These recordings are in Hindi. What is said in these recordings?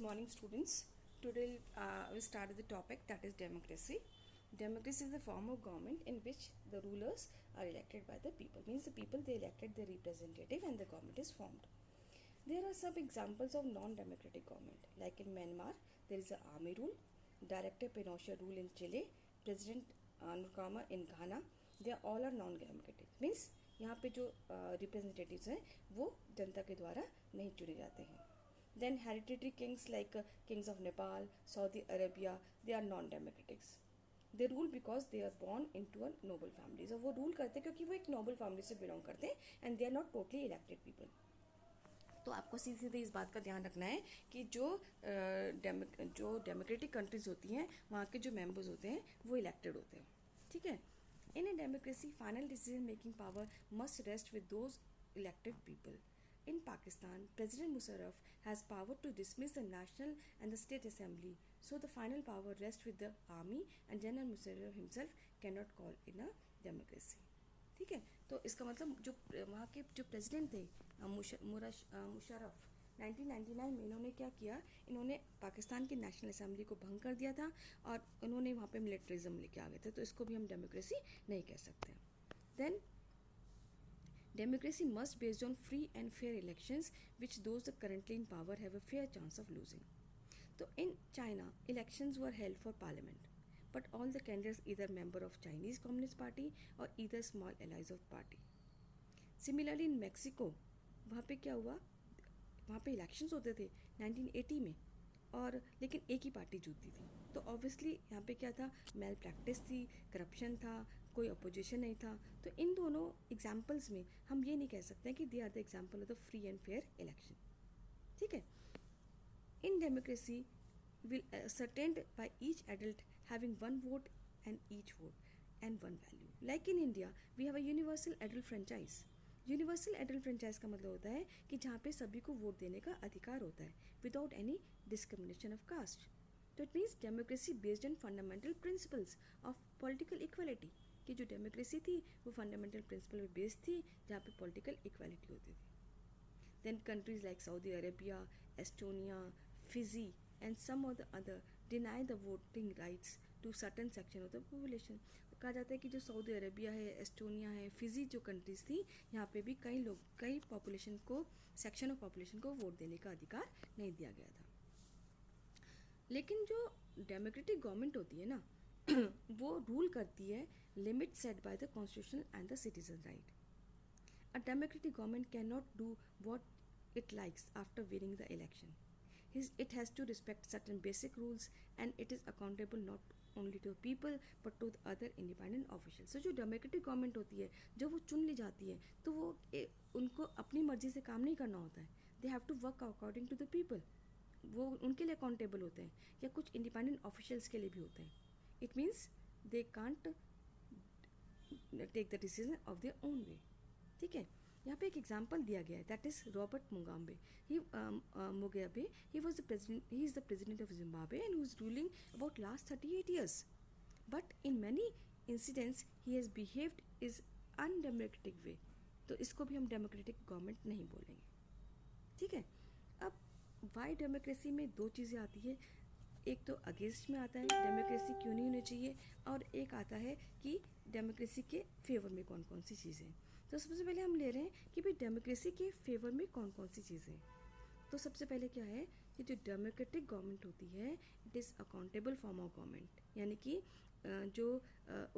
morning, students. Today we started the topic that is democracy. Democracy is a form of government in which the rulers are elected by the people. Means the people they elected the representative and the government is formed. There are some examples of non-democratic government. Like in Myanmar, there is a army rule. Director Pinochet rule in Chile. President Nkrumah in Ghana. They all are non-democratic. Means यहाँ पे जो रिप्रेजेंटेटिव्स हैं वो जनता के द्वारा नहीं चुने जाते हैं. Then hereditary kings like kings of Nepal, Saudi Arabia, they are non-democratics. They rule because they are born into a noble family. So वो rule करते हैं क्योंकि वो एक noble family से belong करते हैं and they are not totally elected people. तो आपको सीधे सीधे इस बात का ध्यान रखना है कि जो डेमोक्रेटिक कंट्रीज होती हैं वहाँ के जो मेंबर्स होते हैं वो इलेक्टेड होते हैं. ठीक है. In a democracy final decision making power must rest with those elected people. In Pakistan, President Musharraf has power to dismiss the National and the State Assembly, so the final power rests with the army and General Musharraf himself cannot call in a democracy. ठीक है. तो इसका मतलब जो वहाँ के जो प्रेसिडेंट थे मुशर्रफ 1999 में इन्होंने क्या किया, इन्होंने पाकिस्तान की नेशनल असेंबली को भंग कर दिया था और उन्होंने वहाँ पे मिलिट्रिज्म लेके आ गए थे. तो इसको भी हम डेमोक्रेसी नहीं कह सकते. Then democracy must based on free and fair elections which those currently in power have a fair chance of losing. So in China, elections were held for parliament, but all the candidates either member of Chinese Communist Party or either small allies of party. Similarly in Mexico, वहाँ पे क्या हुआ, वहाँ पे इलेक्शंस होते थे 1980 में और लेकिन एक ही पार्टी जीतती थी. तो ऑब्वियसली यहाँ पे क्या था, मेल प्रैक्टिस थी, करप्शन था, कोई अपोजिशन नहीं था. तो इन दोनों एग्जाम्पल्स में हम ये नहीं कह सकते हैं कि they are the example of the free and fair election. ठीक है. In democracy will certained by each adult having one vote and each vote and one value. Like in India we have a universal adult franchise. Universal adult franchise का मतलब होता है कि जहाँ पे सभी को वोट देने का अधिकार होता है without any discrimination of caste. तो it means democracy based on fundamental principles of political equality. कि जो डेमोक्रेसी थी वो फंडामेंटल प्रिंसिपल पे बेस्ड थी जहाँ पे पॉलिटिकल इक्वालिटी होती थी. Then countries like Saudi Arabia, Estonia, Fiji and some of the other deny the voting rights to certain section of the population. कहा जाता है कि जो सऊदी अरेबिया है, एस्टोनिया है, फिजी जो कंट्रीज थी यहाँ पे भी कई पॉपुलेशन को, सेक्शन ऑफ पॉपुलेशन को वोट देने का अधिकार नहीं दिया गया था. लेकिन जो डेमोक्रेटिक गवर्नमेंट होती है ना वो रूल करती है limit set by the constitution and the citizen right. A democratic government can not do what it likes after winning the election. It has to respect certain basic rules and it is accountable not only to people but to the other independent officials. So जो डेमोक्रेटिक गवर्नमेंट होती है जब वो चुन ली जाती है तो वो उनको अपनी मर्जी से काम नहीं करना होता है. They have to work according to the people. वो उनके लिए अकाउंटेबल होते हैं या कुछ इंडिपेंडेंट ऑफिशियल्स के लिए भी होते हैं. It means they can't take the decision of their own way. ठीक है. यहाँ पे एक एग्जाम्पल दिया गया है that is Robert Mugabe. Mugabe he is the president of Zimbabwe and who is ruling about last 38 years. But in many incidents he has behaved is undemocratic way. तो इसको भी हम डेमोक्रेटिक गवर्नमेंट नहीं बोलेंगे. ठीक है. अब वाई डेमोक्रेसी में दो चीज़ें आती है. एक तो अगेंस्ट में आता है डेमोक्रेसी क्यों नहीं होनी चाहिए, और एक आता है कि डेमोक्रेसी के फेवर में कौन कौन सी चीज़ें. तो सबसे पहले हम ले रहे हैं कि भाई डेमोक्रेसी के फेवर में कौन कौन सी चीज़ें. तो सबसे पहले क्या है कि जो डेमोक्रेटिक गवर्नमेंट होती है it is accountable form of government. यानी कि जो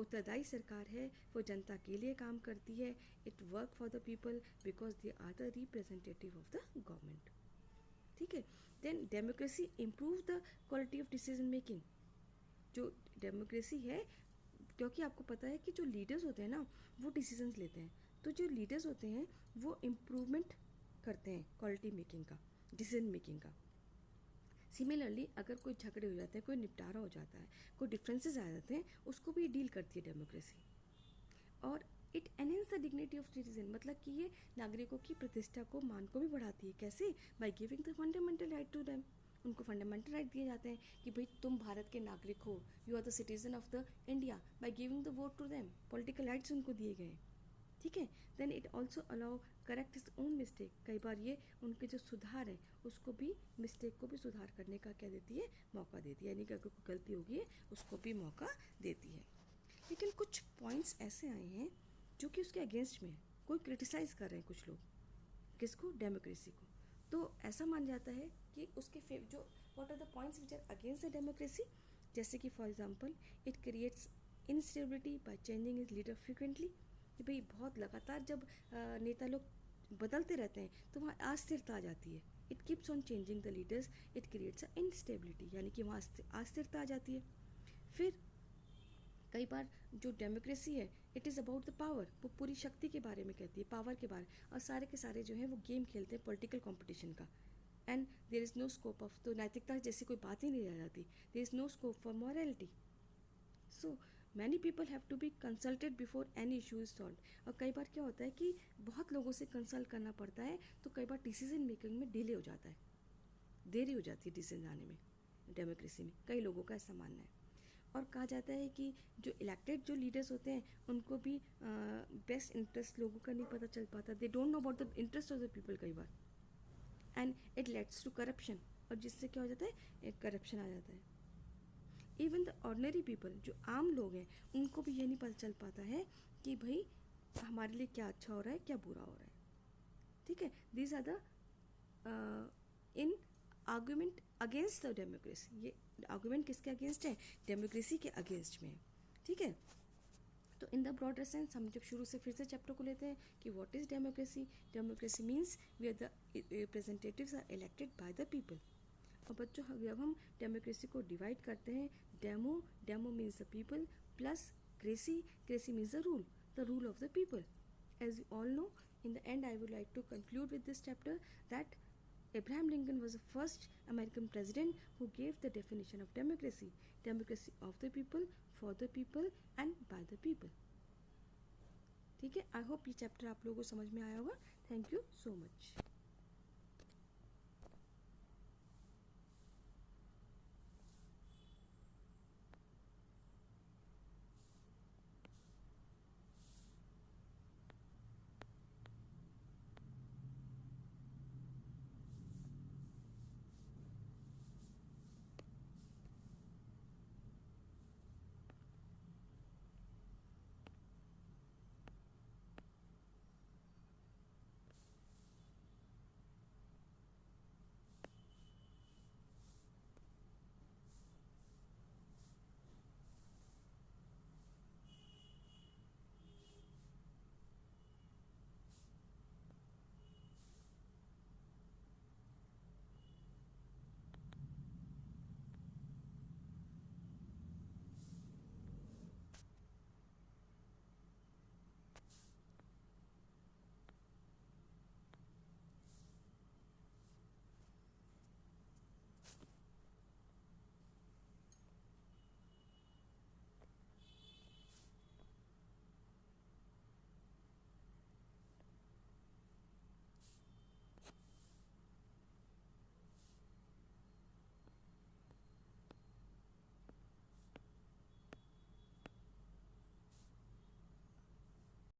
उत्तरदायी सरकार है वो जनता के लिए काम करती है. It work for the people because they are the representative of the government. ठीक है. Then democracy improve the quality of decision making. जो डेमोक्रेसी है क्योंकि आपको पता है कि जो लीडर्स होते हैं ना वो डिसीजंस लेते हैं. तो जो लीडर्स होते हैं वो इम्प्रूवमेंट करते हैं क्वालिटी मेकिंग का, डिसीजन मेकिंग का. सिमिलरली अगर कोई झगड़े हो जाते हैं, कोई निपटारा हो जाता है, कोई डिफरेंसेस आ जाते हैं, उसको भी डील करती है डेमोक्रेसी. और it enhance the dignity of citizen. मतलब कि ये नागरिकों की प्रतिष्ठा को, मान को भी बढ़ाती है. कैसे? By giving the fundamental right to them. उनको फंडामेंटल राइट दिए जाते हैं कि भाई तुम भारत के नागरिक हो, you are the citizen of the India, by giving the vote to them. Political rights उनको दिए गए. ठीक है। Then it also allow correct is own mistake, कई बार ये उनके जो सुधार है उसको भी, मिस्टेक को भी सुधार करने का क्या देती है, मौका देती है, यानी कि अगर कोई गलती होगी है उसको भी मौका देती है। लेकिन कुछ पॉइंट्स ऐसे आए हैं जो कि उसके अगेंस्ट में है, कोई क्रिटिसाइज़ कर रहे हैं कुछ लोग, किसको, डेमोक्रेसी को। तो ऐसा मान जाता है कि उसके जो what are the points which are against the democracy, जैसे कि for example it creates instability by changing is leader frequently, कि भाई बहुत लगातार जब नेता लोग बदलते रहते हैं तो वहाँ अस्थिरता आ जाती है। It keeps on changing the leaders, it creates a instability, यानी कि वहाँ अस्थिरता आ जाती है। फिर कई बार जो डेमोक्रेसी है it is about the power, वो पूरी शक्ति के बारे में कहती है, पावर के बारे, और सारे के सारे जो हैं वो गेम खेलते हैं पॉलिटिकल कंपटीशन का। And there is no scope of, तो नैतिकता जैसी कोई बात ही नहीं रह जाती, there is no scope for morality. So many people have to be consulted before any issue is solve, और कई बार क्या होता है कि बहुत लोगों से कंसल्ट करना पड़ता है, तो कई बार डिसीजन मेकिंग में डिले हो जाता है, देरी हो जाती है डिसीजन आने में। डेमोक्रेसी में कई लोगों का ऐसा मानना है। और कहा जाता है कि जो इलेक्टेड जो लीडर्स होते हैं उनको भी बेस्ट इंटरेस्ट लोगों का नहीं पता चल पाता, they don't know about the interest of the people कई बार, and it leads to corruption, और जिससे क्या हो जाता है, एक करप्शन आ जाता है। इवन द ऑर्डिनरी पीपल, जो आम लोग हैं, उनको भी ये नहीं पता चल पाता है कि भाई हमारे लिए क्या अच्छा हो रहा है, क्या बुरा हो रहा है, ठीक है। These are the in argument against the democracy, ये आर्गूमेंट किसके अगेंस्ट है, डेमोक्रेसी के अगेंस्ट में है, ठीक है। तो इन द ब्रॉडर सेंस हम जब शुरू से फिर से चैप्टर को लेते हैं कि what is democracy, democracy means we are the representatives are elected by the people. और बच्चों जब हम डेमोक्रेसी को डिवाइड करते हैं, demo means the people plus cracy means the rule of the people. As you all know, in the end I would like to conclude with this chapter that Abraham Lincoln was the first American president who gave the definition of democracy, democracy of the people, for the people and by the people। ठीक है, आई होप ये चैप्टर आप लोगों को समझ में आया होगा। Thank you so much.